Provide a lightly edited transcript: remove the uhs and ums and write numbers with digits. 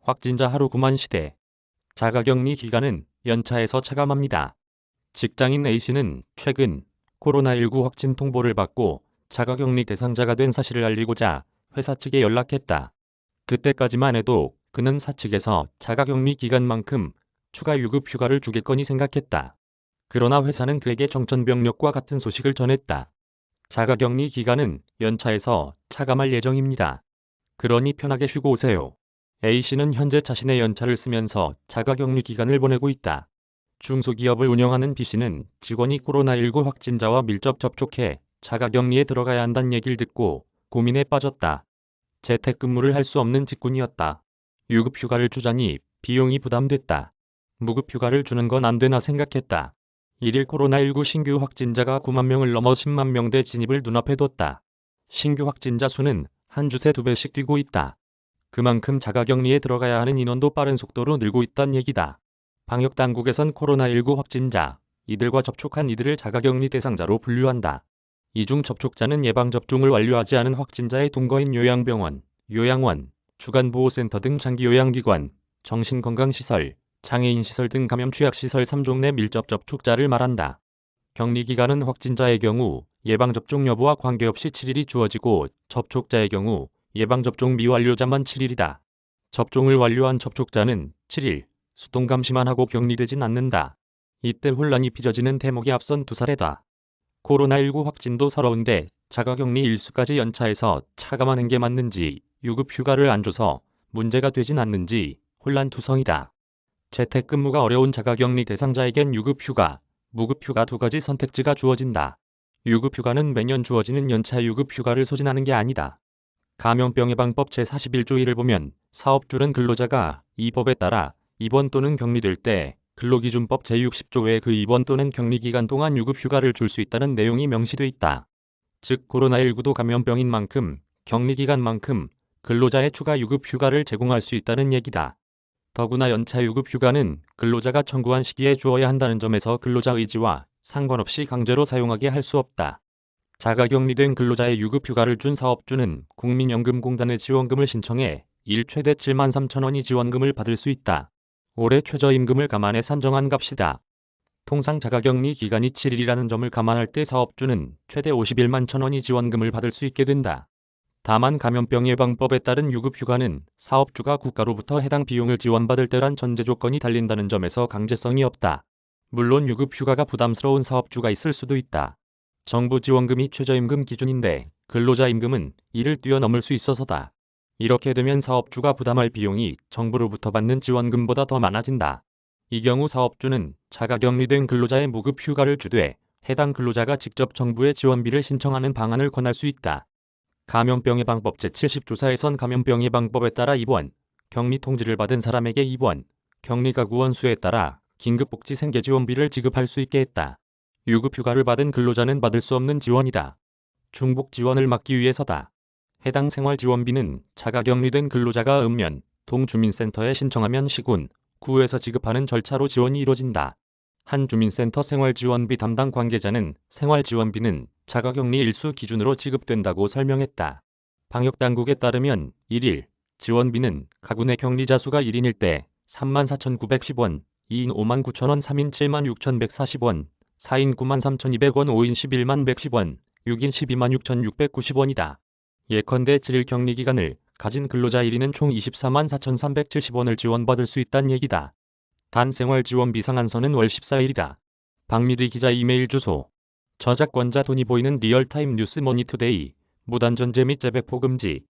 확진자 하루 9만 시대. 자가격리 기간은 연차에서 차감합니다. 직장인 A씨는 최근 코로나19 확진 통보를 받고 자가격리 대상자가 된 사실을 알리고자 회사 측에 연락했다. 그때까지만 해도 그는 사측에서 자가격리 기간만큼 추가 유급 휴가를 주겠거니 생각했다. 그러나 회사는 그에게 정천병력과 같은 소식을 전했다. 자가격리 기간은 연차에서 차감할 예정입니다. 그러니 편하게 쉬고 오세요. A씨는 현재 자신의 연차를 쓰면서 자가격리 기간을 보내고 있다. 중소기업을 운영하는 B씨는 직원이 코로나19 확진자와 밀접 접촉해 자가격리에 들어가야 한다는 얘기를 듣고 고민에 빠졌다. 재택근무를 할 수 없는 직군이었다. 유급휴가를 주자니 비용이 부담됐다. 무급휴가를 주는 건 안 되나 생각했다. 1일 코로나19 신규 확진자가 9만 명을 넘어 10만 명대 진입을 눈앞에 뒀다. 신규 확진자 수는 한 주새 2배씩 뛰고 있다. 그만큼 자가격리에 들어가야 하는 인원도 빠른 속도로 늘고 있다는 얘기다. 방역당국에선 코로나19 확진자, 이들과 접촉한 이들을 자가격리 대상자로 분류한다. 이중 접촉자는 예방접종을 완료하지 않은 확진자의 동거인 요양병원, 요양원, 주간보호센터 등 장기요양기관, 정신건강시설, 장애인시설 등 감염 취약시설 3종 내 밀접 접촉자를 말한다. 격리기간은 확진자의 경우 예방접종 여부와 관계없이 7일이 주어지고 접촉자의 경우 예방접종 미완료자만 7일이다. 접종을 완료한 접촉자는 7일, 수동감시만 하고 격리되진 않는다. 이때 혼란이 빚어지는 대목이 앞선 두 사례다. 코로나19 확진도 서러운데 자가격리 일수까지 연차해서 차감하는 게 맞는지 유급휴가를 안 줘서 문제가 되진 않는지 혼란투성이다. 재택근무가 어려운 자가격리 대상자에겐 유급휴가, 무급휴가 두 가지 선택지가 주어진다. 유급휴가는 매년 주어지는 연차 유급휴가를 소진하는 게 아니다. 감염병 예방법 제41조 1을 보면 사업주는 근로자가 이 법에 따라 입원 또는 격리될 때 근로기준법 제60조에 그 입원 또는 격리기간 동안 유급휴가를 줄 수 있다는 내용이 명시돼 있다. 즉 코로나19도 감염병인 만큼 격리기간만큼 근로자의 추가 유급휴가를 제공할 수 있다는 얘기다. 더구나 연차 유급휴가는 근로자가 청구한 시기에 주어야 한다는 점에서 근로자 의지와 상관없이 강제로 사용하게 할 수 없다. 자가격리된 근로자의 유급휴가를 준 사업주는 국민연금공단에 지원금을 신청해 일 최대 7만 3천 원이 지원금을 받을 수 있다. 올해 최저임금을 감안해 산정한 값이다. 통상 자가격리 기간이 7일이라는 점을 감안할 때 사업주는 최대 51만 1천 원이 지원금을 받을 수 있게 된다. 다만 감염병 예방법에 따른 유급휴가는 사업주가 국가로부터 해당 비용을 지원받을 때란 전제 조건이 달린다는 점에서 강제성이 없다. 물론 유급휴가가 부담스러운 사업주가 있을 수도 있다. 정부 지원금이 최저임금 기준인데 근로자 임금은 이를 뛰어넘을 수 있어서다. 이렇게 되면 사업주가 부담할 비용이 정부로부터 받는 지원금보다 더 많아진다. 이 경우 사업주는 자가격리된 근로자의 무급휴가를 주되 해당 근로자가 직접 정부에 지원비를 신청하는 방안을 권할 수 있다. 감염병 예방법 제70조사에선 감염병 예방법에 따라 입원, 격리 통지를 받은 사람에게 입원, 격리가구원 수에 따라 긴급복지 생계지원비를 지급할 수 있게 했다. 유급휴가를 받은 근로자는 받을 수 없는 지원이다. 중복 지원을 막기 위해서다. 해당 생활지원비는 자가격리된 근로자가 읍면, 동주민센터에 신청하면 시군, 구에서 지급하는 절차로 지원이 이뤄진다. 한 주민센터 생활지원비 담당 관계자는 생활지원비는 자가격리 일수 기준으로 지급된다고 설명했다. 방역당국에 따르면 1일 지원비는 가구 내 격리자 수가 1인일 때 34,910원, 2인 59,000원, 3인 76,140원, 4인 93,200원, 5인 11만 110원, 6인 126,690원이다. 예컨대 7일 격리기간을 가진 근로자 1인은 총 24만 4,370원을 지원받을 수 있다는 얘기다. 단 생활지원비 상한선은 월 14일이다. 박미리 기자 이메일 주소. 저작권자 돈이 보이는 리얼타임 뉴스 머니투데이. 무단전제 및 재배포 금지.